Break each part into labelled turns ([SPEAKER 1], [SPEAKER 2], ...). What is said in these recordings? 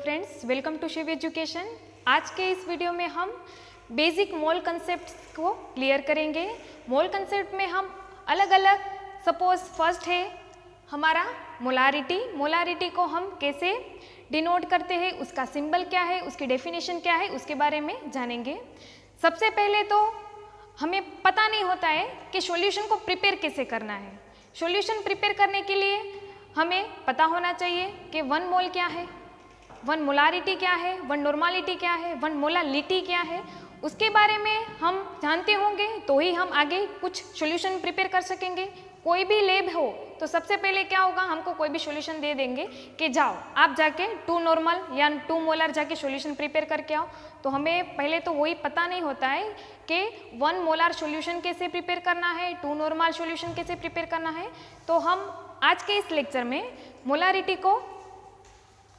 [SPEAKER 1] Friends, welcome to Shiv Education. आज के इस वीडियो में हम बेसिक मोल कंसेप्ट्स को क्लियर करेंगे। मोल कंसेप्ट में हम अलग अलग, सपोज फर्स्ट है हमारा मोलारिटी। मोलारिटी को हम कैसे डिनोट करते हैं, उसका सिंबल क्या है, उसकी डेफिनेशन क्या है, उसके बारे में जानेंगे। सबसे पहले तो हमें पता नहीं होता है कि सॉल्यूशन को प्रिपेयर कैसे करना है। सॉल्यूशन प्रिपेयर करने के लिए हमें पता होना चाहिए कि 1 मोल क्या है, 1 मोलारिटी क्या है, 1 नॉर्मालिटी क्या है, 1 मोलालिटी क्या है। उसके बारे में हम जानते होंगे तो ही हम आगे कुछ सॉल्यूशन प्रिपेयर कर सकेंगे। कोई भी लैब हो तो सबसे पहले क्या होगा, हमको कोई भी सॉल्यूशन दे देंगे कि जाओ आप जाके 2 नॉर्मल या 2 मोलर जाके सॉल्यूशन प्रिपेयर करके आओ। तो हमें पहले तो वही पता नहीं होता है कि 1 मोलर सॉल्यूशन कैसे प्रिपेयर करना है, 2 नॉर्मल सॉल्यूशन कैसे प्रिपेयर करना है। तो हम आज के इस लेक्चर में मोलारिटी को,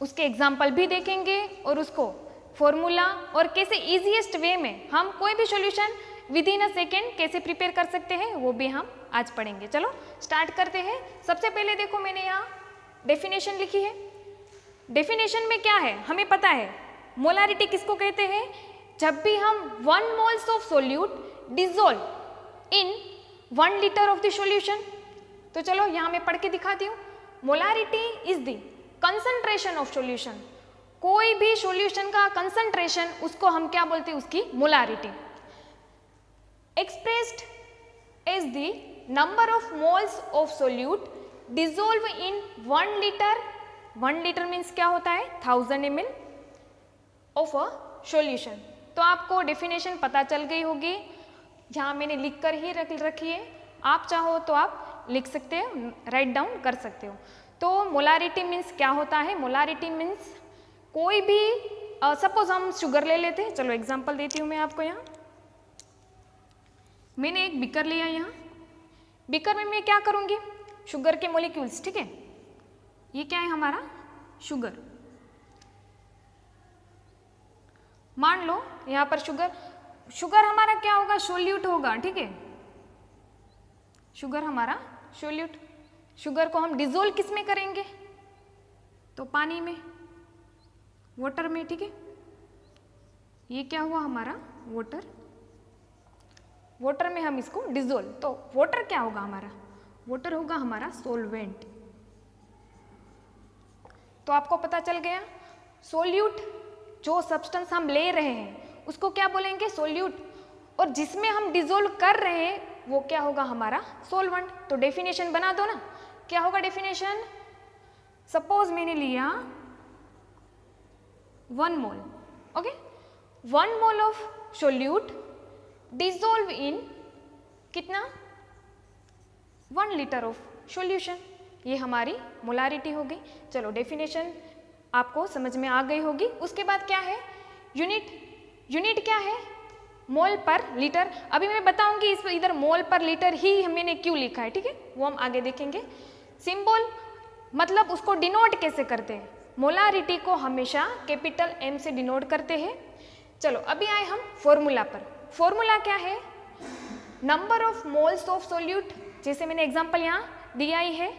[SPEAKER 1] उसके एग्जाम्पल भी देखेंगे और उसको फॉर्मूला और कैसे इजीएस्ट वे में हम कोई भी solution with in a second कैसे प्रिपेयर कर सकते हैं वो भी हम आज पढ़ेंगे। चलो स्टार्ट करते हैं। सबसे पहले देखो, मैंने यहाँ डेफिनेशन लिखी है। डेफिनेशन में क्या है हमें पता है, मोलारिटी किसको कहते हैं, जब भी हम 1 moles of solute dissolve in 1 litre of the solution. तो चलो यहाँ मैं पढ़ के दिखाती हूँ। Molarity is the concentration of solution. कोई भी सॉल्यूशन का कंसंट्रेशन, उसको हम क्या बोलते हैं, उसकी molarity. Expressed as the number of moles of solute dissolve in 1 litre. 1 litre means क्या होता है, 1000 ml ऑफ अ सॉल्यूशन। तो आपको डेफिनेशन पता चल गई होगी, यहाँ मैंने लिख कर ही रखी है। आप चाहो तो आप लिख सकते हो, राइट डाउन कर सकते हो। तो मोलारिटी मीन्स क्या होता है, मोलारिटी मीन्स कोई भी, सपोज हम शुगर ले लेते हैं। चलो एग्जांपल देती हूँ मैं आपको। यहाँ मैंने एक बीकर लिया। यहाँ बीकर में मैं क्या करूँगी, शुगर के मॉलिक्यूल्स, ठीक है, ये क्या है हमारा शुगर। मान लो यहाँ पर शुगर हमारा क्या होगा, सोल्यूट होगा, ठीक है। शुगर हमारा सोल्यूट। शुगर को हम डिसॉल्व किस में करेंगे, तो पानी में, वाटर में, ठीक है। ये क्या हुआ हमारा वाटर। वाटर में हम इसको डिसॉल्व, तो वाटर क्या होगा हमारा, वाटर होगा हमारा सॉल्वेंट। तो आपको पता चल गया, सोल्यूट जो सब्सटेंस हम ले रहे हैं उसको क्या बोलेंगे, सोल्यूट। और जिसमें हम डिसॉल्व कर रहे हैं वो क्या होगा हमारा सॉल्वेंट। तो डेफिनेशन बना दो ना, क्या होगा डेफिनेशन। सपोज मैंने लिया 1 mole, okay, 1 mole of solute dissolve in कितना, 1 लीटर ऑफ सॉल्यूशन। ये हमारी मोलारिटी हो गई। चलो डेफिनेशन आपको समझ में आ गई होगी। उसके बाद क्या है, यूनिट क्या है, मोल पर लीटर। अभी मैं बताऊंगी इस इधर मोल पर लीटर ही मैंने क्यों लिखा है, ठीक है, वो हम आगे देखेंगे। सिंबल मतलब उसको डिनोट कैसे करते हैं, मोलारिटी को हमेशा कैपिटल M से डिनोट करते हैं। चलो अभी आए हम फॉर्मूला पर। फॉर्मूला क्या है, number of moles of solute. जैसे मैंने एग्जांपल यहाँ दिया ही है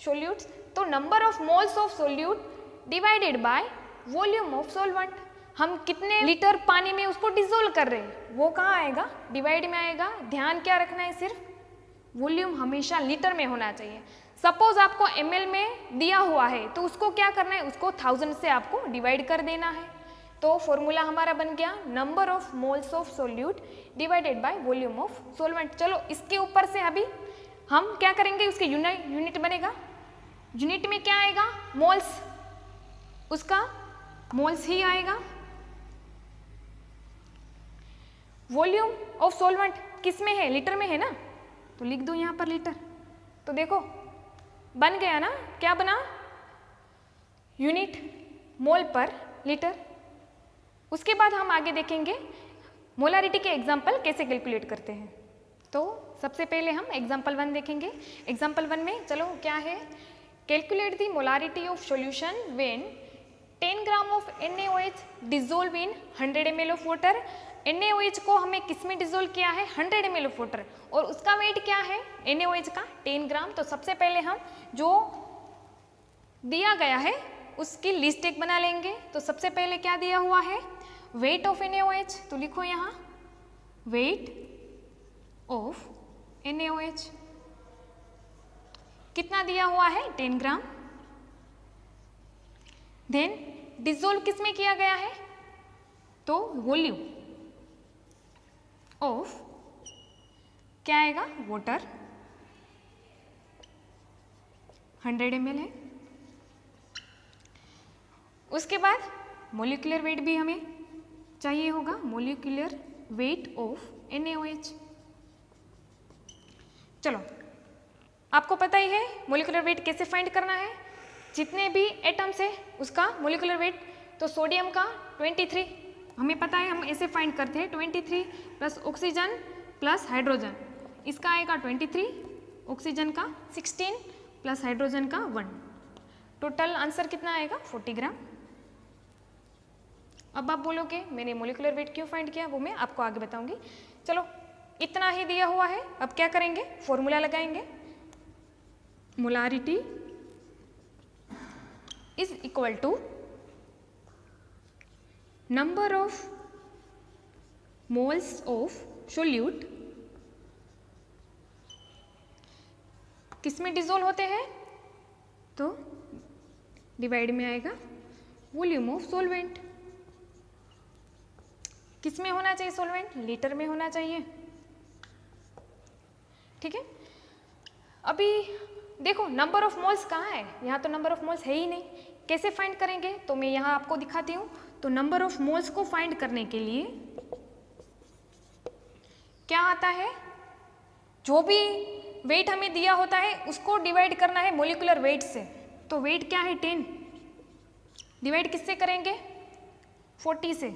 [SPEAKER 1] सोल्यूट्स, तो number of moles of solute divided by volume of solvent. हम कितने लीटर पानी में उसको डिसॉल्व कर रहे हैं वो कहाँ आएगा, डिवाइड में आएगा। ध्यान क्या रखना है, सिर्फ वॉल्यूम हमेशा लीटर में होना चाहिए। सपोज आपको ml में दिया हुआ है तो उसको क्या करना है, उसको 1000 से आपको डिवाइड कर देना है। तो फॉर्मूला हमारा बन गया number of moles of solute divided by volume of solvent. चलो इसके ऊपर से अभी हम क्या करेंगे, उसके यूनिट बनेगा। यूनिट में क्या आएगा, मोल्स, उसका मोल्स ही आएगा। वॉल्यूम ऑफ सॉल्वेंट किस में है, लीटर में है ना, तो लिख दो यहाँ पर लीटर। तो देखो बन गया ना, क्या बना, यूनिट मोल पर लीटर। उसके बाद हम आगे देखेंगे मोलारिटी के एग्जाम्पल कैसे कैलकुलेट करते हैं। तो सबसे पहले हम एग्जाम्पल 1 देखेंगे। एग्जाम्पल 1 में चलो क्या है, calculate the molarity of solution when 10 gram of NaOH dissolve in 100 ml of water. NaOH को हमें किस में डिसॉल्व किया है, 100 ml ऑफ वाटर, और उसका वेट क्या है NaOH का 10 ग्राम। तो सबसे पहले हम जो दिया गया है उसकी लिस्ट एक बना लेंगे। तो सबसे पहले क्या दिया हुआ है, वेट ऑफ NaOH, तो लिखो यहाँ वेट ऑफ NaOH कितना दिया हुआ है, 10 ग्राम। देन डिसोल्व किस में किया गया है, तो वॉल्यूम ऑफ क्या आएगा, वाटर 100 ml है। उसके बाद मोलिकुलर वेट भी हमें चाहिए होगा, मोलिकुलर वेट ऑफ NaOH। चलो आपको पता ही है मोलिकुलर वेट कैसे फाइंड करना है, जितने भी एटम्स है उसका मोलिकुलर वेट। तो सोडियम का 23 हमें पता है, हम ऐसे फाइंड करते हैं 23 प्लस ऑक्सीजन प्लस हाइड्रोजन, इसका आएगा 23, ऑक्सीजन का 16 प्लस हाइड्रोजन का 1, टोटल आंसर कितना आएगा 40 ग्राम। अब आप बोलोगे मैंने मोलिकुलर वेट क्यों फाइंड किया, वो मैं आपको आगे बताऊंगी। चलो इतना ही दिया हुआ है, अब क्या करेंगे, फॉर्मूला लगाएंगे। Molarity is equal to number of moles of solute, किस में डिसॉल्व होते हैं, तो डिवाइड में आएगा वॉल्यूम ऑफ सॉल्वेंट। किस में होना चाहिए सॉल्वेंट, लीटर में होना चाहिए, ठीक है। अभी देखो नंबर ऑफ मोल्स कहाँ है, यहाँ तो नंबर ऑफ मोल्स है ही नहीं, कैसे फाइंड करेंगे, तो मैं यहाँ आपको दिखाती हूँ। तो नंबर ऑफ मोल्स को फाइंड करने के लिए क्या आता है, जो भी वेट हमें दिया होता है उसको डिवाइड करना है मोलिकुलर वेट से। तो वेट क्या है 10, डिवाइड किससे करेंगे 40 से,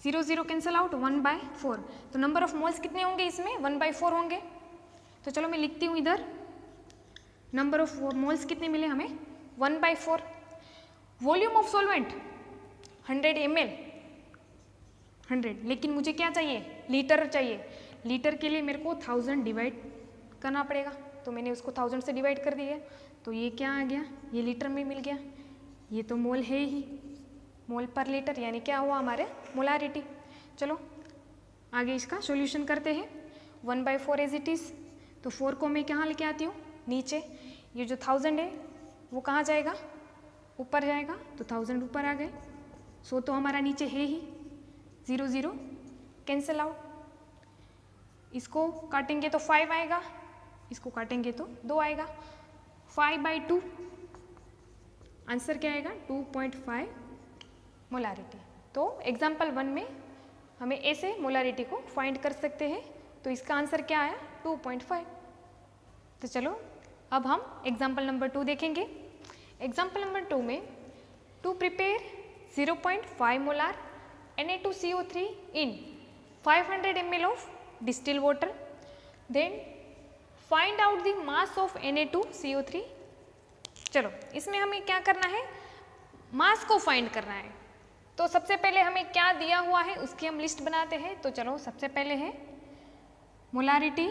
[SPEAKER 1] 0 0 कैंसल आउट, 1/4। तो नंबर ऑफ मोल्स कितने होंगे इसमें, 1/4 होंगे। तो चलो मैं लिखती हूँ इधर, नंबर ऑफ मोल्स कितने मिले हमें 1/4। वॉल्यूम ऑफ सॉल्वेंट 100 ml, 100, लेकिन मुझे क्या चाहिए, लीटर चाहिए। लीटर के लिए मेरे को 1000 डिवाइड करना पड़ेगा, तो मैंने उसको 1000 से डिवाइड कर दिया। तो ये क्या आ गया, ये लीटर में मिल गया, ये तो मोल है ही, मोल पर लीटर, यानी क्या हुआ हमारे मोलारिटी। चलो आगे इसका सॉल्यूशन करते हैं। 1/4 एज इट इज़, तो 4 को मैं कहाँ लेके आती हूँ, नीचे। ये जो 1000 है वो कहाँ जाएगा, ऊपर जाएगा, तो 1000 ऊपर आ गए। 100 तो हमारा नीचे है ही, 0 0 कैंसिल आउट, इसको काटेंगे तो 5 आएगा, इसको काटेंगे तो 2 आएगा, 5/2, आंसर क्या आएगा 2.5 मोलारिटी। तो एग्जाम्पल 1 में हमें ऐसे मोलारिटी को फाइंड कर सकते हैं। तो इसका आंसर क्या आया 2.5। तो चलो अब हम एग्जाम्पल नंबर 2 देखेंगे। एग्जाम्पल नंबर 2 में to prepare 0.5 molar Na2CO3 in 500 ml of distilled water, then find out the mass of Na2CO3। चलो इसमें हमें क्या करना है, मास को फाइंड करना है। तो सबसे पहले हमें क्या दिया हुआ है उसकी हम लिस्ट बनाते हैं। तो चलो सबसे पहले है मोलारिटी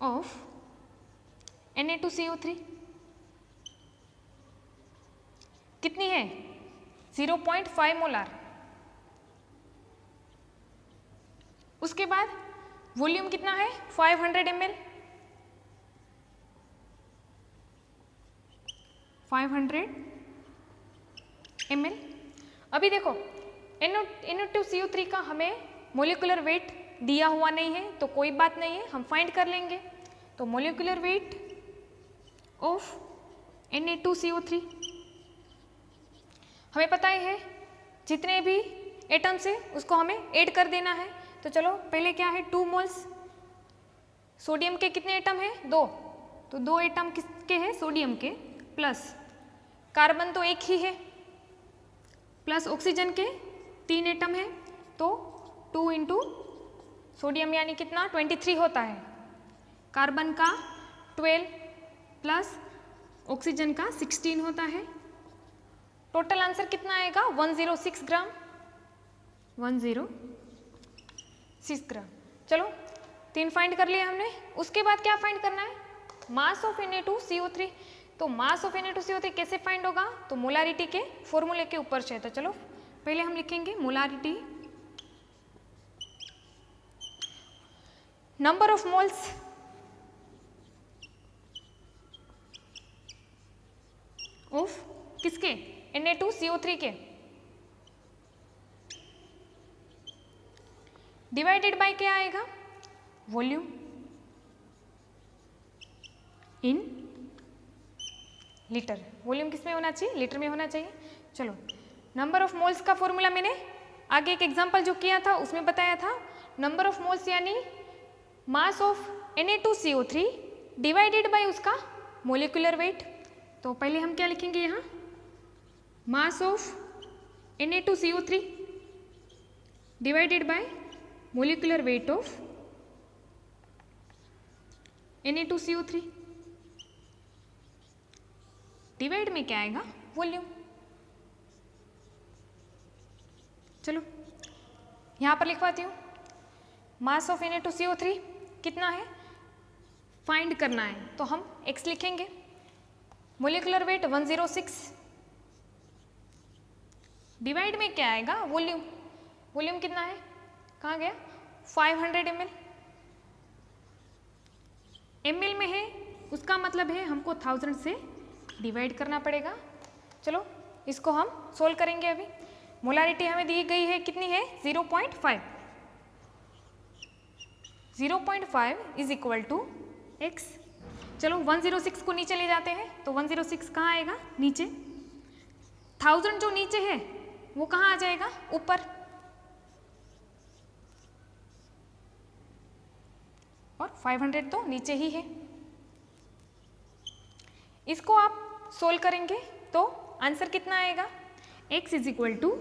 [SPEAKER 1] ऑफ Na2CO3 कितनी है 0.5 मोलार। उसके बाद वॉल्यूम कितना है 500 ml, 500 ml। अभी देखो Na2CO3 का हमें मोलिकुलर वेट दिया हुआ नहीं है, तो कोई बात नहीं है, हम फाइंड कर लेंगे। तो मोलिकुलर वेट ऑफ Na2CO3 हमें पता ही है, जितने भी एटम्स है उसको हमें ऐड कर देना है। तो चलो पहले क्या है 2 मोल्स, सोडियम के कितने एटम है 2, तो 2 एटम किसके हैं सोडियम के, प्लस कार्बन तो एक ही है, प्लस ऑक्सीजन के 3 एटम है, तो 2 इंटू सोडियम यानी कितना 23 होता है, कार्बन का 12 प्लस ऑक्सीजन का 16 होता है। टोटल आंसर कितना आएगा 106 ग्राम, 106 ग्राम। चलो 3 फाइंड कर लिए हमने। उसके बाद क्या फाइंड करना है, मास ऑफ Na2CO3। तो मास ऑफ Na2CO3 कैसे फाइंड होगा, तो मोलारिटी के फॉर्मूले के ऊपर से। तो चलो पहले हम लिखेंगे molarity, number of moles of किसके, Na2CO3 के, डिवाइडेड बाय क्या आएगा, वॉल्यूम इन लीटर। वॉल्यूम किस में होना चाहिए, लीटर में होना चाहिए। चलो नंबर ऑफ मोल्स का फॉर्मूला मैंने आगे एक एग्जांपल जो किया था उसमें बताया था। नंबर ऑफ मोल्स यानी mass of Na2CO3 divided by उसका मोलिकुलर वेट। तो पहले हम क्या लिखेंगे यहाँ, mass of Na2CO3 divided by molecular weight of Na2CO3, divide में क्या आएगा, वॉल्यूम। चलो यहाँ पर लिखवाती हूँ, मास ऑफ Na2CO3 कितना है फाइंड करना है, तो हम x लिखेंगे, मोलिकुलर वेट 106, डिवाइड में क्या आएगा, वॉल्यूम। वॉल्यूम कितना है, कहाँ गया, 500 ml। ml में है, उसका मतलब है हमको 1000 से डिवाइड करना पड़ेगा। चलो इसको हम सोल्व करेंगे। अभी मोलारिटी हमें दी गई है, कितनी है, 0.5। 0.5 इज इक्वल टू x। चलो 106 को नीचे ले जाते हैं, तो 106 कहाँ आएगा, नीचे। 1000 जो नीचे है वो कहाँ आ जाएगा, ऊपर। और 500 तो नीचे ही है। इसको आप सोल्व करेंगे तो आंसर कितना आएगा, x इज इक्वल टू,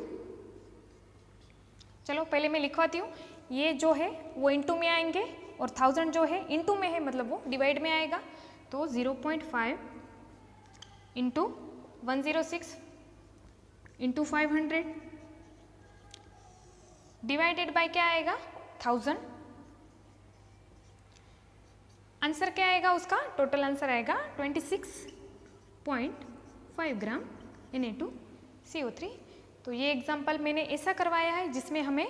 [SPEAKER 1] चलो पहले मैं लिखवाती हूँ, ये जो है वो इंटू में आएंगे और 1000 जो है इंटू में है, मतलब वो डिवाइड में आएगा। तो 0.5 इंटू 106 इंटू 500 डिवाइडेड बाय क्या आएगा, 1000। आंसर क्या आएगा उसका, टोटल आंसर आएगा 26.5 ग्राम Na2CO3। तो ये एग्जाम्पल मैंने ऐसा करवाया है जिसमें हमें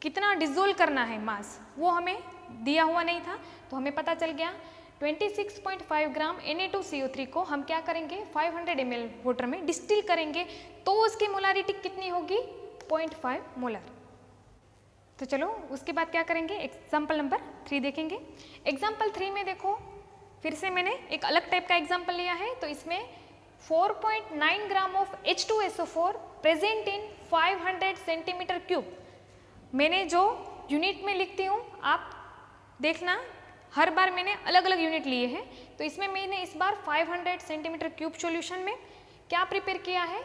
[SPEAKER 1] कितना डिसोल्व करना है मास, वो हमें दिया हुआ नहीं था, तो हमें पता चल गया 26.5 ग्राम Na2CO3 को हम क्या करेंगे, 500 ml वाटर में डिस्टिल करेंगे, तो उसकी मोलारिटी कितनी होगी, 0.5 मोलर। तो चलो उसके बाद क्या करेंगे, एग्जाम्पल नंबर 3 देखेंगे। एग्जाम्पल 3 में देखो, फिर से मैंने एक अलग टाइप का एग्जाम्पल लिया है। तो इसमें 4.9 gram of H2SO4 present in 500 centimetre cube. मैंने जो यूनिट में लिखती हूँ आप देखना, हर बार मैंने अलग अलग यूनिट लिए हैं। तो इसमें मैंने इस बार 500 सेंटीमीटर क्यूब सॉल्यूशन में क्या प्रिपेयर किया है,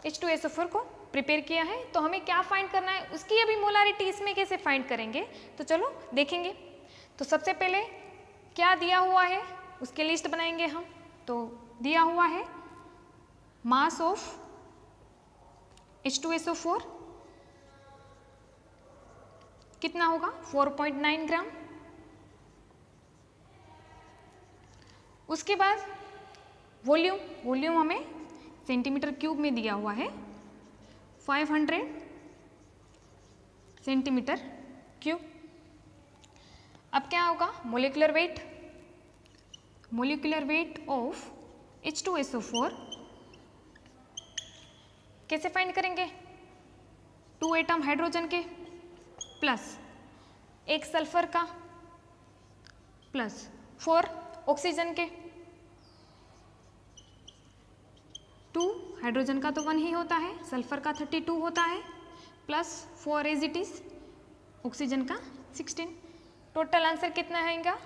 [SPEAKER 1] H2SO4 को प्रिपेयर किया है। तो हमें क्या फाइंड करना है, उसकी अभी मोलारिटी इसमें कैसे फाइंड करेंगे, तो चलो देखेंगे। तो सबसे पहले क्या दिया हुआ है उसके लिस्ट बनाएंगे हम। तो दिया हुआ है मास ऑफ H2SO4 कितना होगा, 4.9 ग्राम। उसके बाद वॉल्यूम, वॉल्यूम हमें सेंटीमीटर क्यूब में दिया हुआ है 500 सेंटीमीटर क्यूब। अब क्या होगा, molecular weight, molecular weight of H2SO4 कैसे फाइंड करेंगे, 2 एटम हाइड्रोजन के प्लस 1 सल्फर का प्लस 4 ऑक्सीजन के। 2 हाइड्रोजन का तो 1 ही होता है, सल्फर का 32 होता है, plus 4 as it is, oxygen का 16। टोटल आंसर कितना आएगा,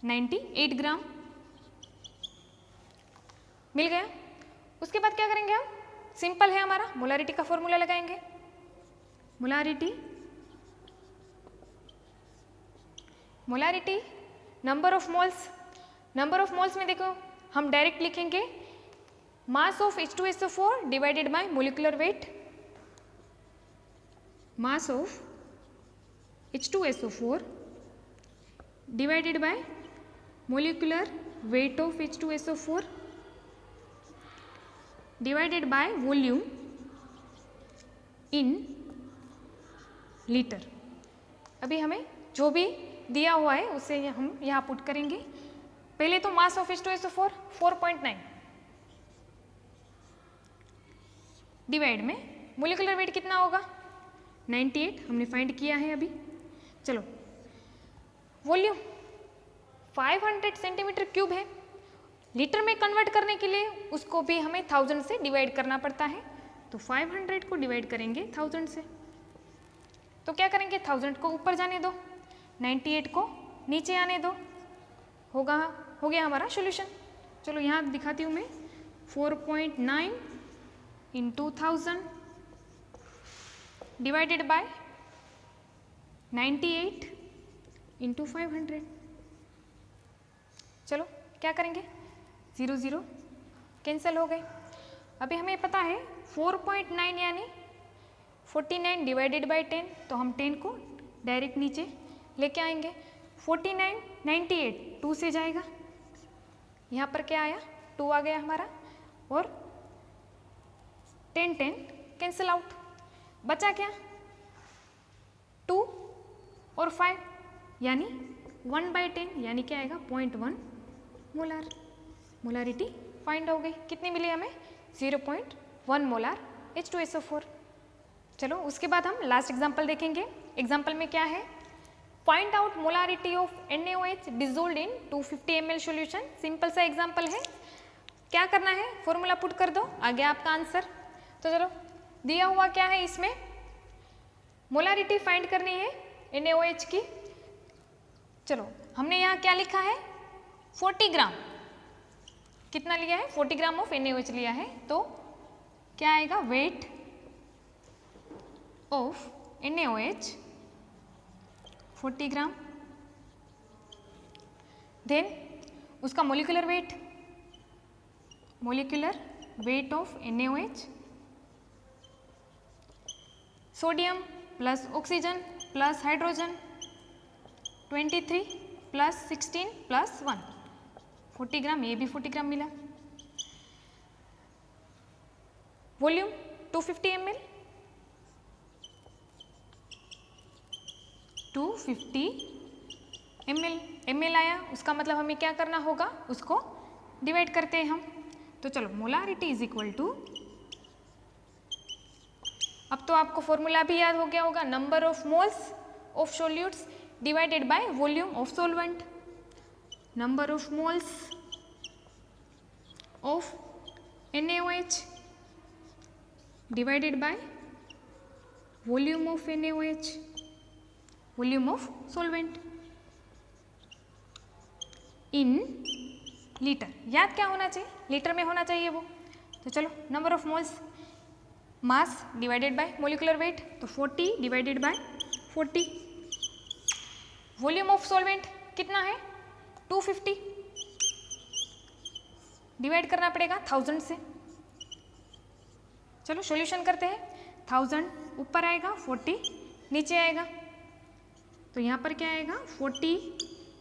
[SPEAKER 1] 98 ग्राम। मिल गया। उसके बाद क्या करेंगे हम, सिंपल है हमारा, मोलारिटी का फॉर्मूला लगाएंगे। Molarity, molarity number of moles, number of moles में देखो हम डायरेक्ट लिखेंगे mass of H2SO4 divided by molecular weight, mass of H2SO4 divided by molecular weight of H2SO4 divided by volume in litre. अभी हमें जो भी दिया हुआ है उसे हम यहाँ पुट करेंगे। पहले तो मास ऑफ H2SO4 4.9 डिवाइड में मोलिकुलर वेट कितना होगा 98, हमने फाइंड किया है अभी। चलो वॉल्यूम 500 सेंटीमीटर क्यूब है, लीटर में कन्वर्ट करने के लिए उसको भी हमें 1000 से डिवाइड करना पड़ता है। तो 500 को डिवाइड करेंगे 1000 से, तो क्या करेंगे 1000 को ऊपर जाने दो, 98 को नीचे आने दो, हो गया हमारा सॉल्यूशन। चलो यहाँ दिखाती हूँ मैं 4.9 इंटू 1000 डिवाइडेड बाय 98 इंटू 500। चलो क्या करेंगे 0 0 कैंसिल हो गए। अभी हमें पता है 4.9 यानी 49 डिवाइडेड बाय 10, तो हम 10 को डायरेक्ट नीचे लेके आएंगे। 49 98 2 से जाएगा, यहाँ पर क्या आया 2 आ गया हमारा, और 10 10 कैंसिल आउट, बचा क्या 2 और 5 यानी 1/10 यानी क्या आएगा 0.1 मोलार। मोलारिटी फाइंड हो गई, कितनी मिली हमें 0.1 मोलार H2SO4। चलो उसके बाद हम लास्ट एग्जांपल देखेंगे। एग्जांपल में क्या है, find out molarity of NaOH dissolved in 250 ml solution. Simple सा एग्जांपल है, क्या करना है फॉर्मूला पुट कर दो, आ गया आपका आंसर। तो चलो दिया हुआ क्या है, इसमें मोलारिटी फाइंड करनी है NaOH की। चलो हमने यहाँ क्या लिखा है 40 ग्राम, कितना लिया है 40 ग्राम ऑफ NaOH लिया है, तो क्या आएगा weight of NaOH 40 gram, then उसका molecular weight of NaOH, sodium plus oxygen plus hydrogen 23 plus 16 plus 1 40 gram, ये भी 40 ग्राम मिला। वॉल्यूम 250 ml, 250 ml आया, उसका मतलब हमें क्या करना होगा, उसको डिवाइड करते हैं हम। तो चलो मोलारिटी इज इक्वल टू, अब तो आपको फॉर्मूला भी याद हो गया होगा, number of moles of solutes divided by volume of solvent. Number of moles of NaOH divided by volume of NaOH, volume of solvent in litre. याद क्या होना चाहिए, लीटर में होना चाहिए वो। तो चलो number of moles, mass divided by molecular weight, तो 40 divided by 40। Volume of solvent कितना है 250, डिवाइड करना पड़ेगा 1000 से। चलो सॉल्यूशन करते हैं, 1000 ऊपर आएगा 40 नीचे आएगा, तो यहाँ पर क्या आएगा 40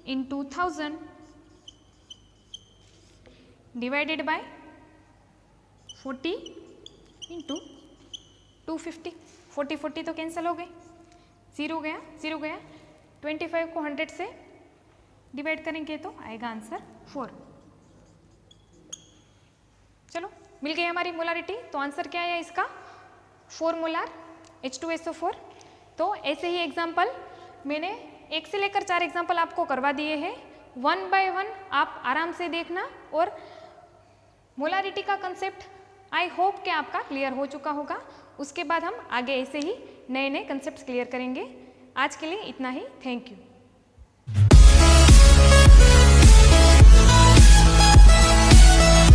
[SPEAKER 1] इंटू 1000 डिवाइडेड बाय 40 इंटू 250। 40 40 तो कैंसिल हो गए, 0 गया 0 गया, 25 को 100 से डिवाइड करेंगे तो आएगा आंसर 4। चलो मिल गई हमारी मोलारिटी, तो आंसर क्या आया इसका 4 मोलार H2SO4। तो ऐसे ही एग्जाम्पल मैंने 1 से लेकर 4 एग्जाम्पल आपको करवा दिए हैं, 1 बाय 1 आप आराम से देखना। और मोलारिटी का कंसेप्ट आई होप कि आपका क्लियर हो चुका होगा। उसके बाद हम आगे ऐसे ही नए नए कंसेप्ट क्लियर करेंगे। आज के लिए इतना ही, थैंक यू।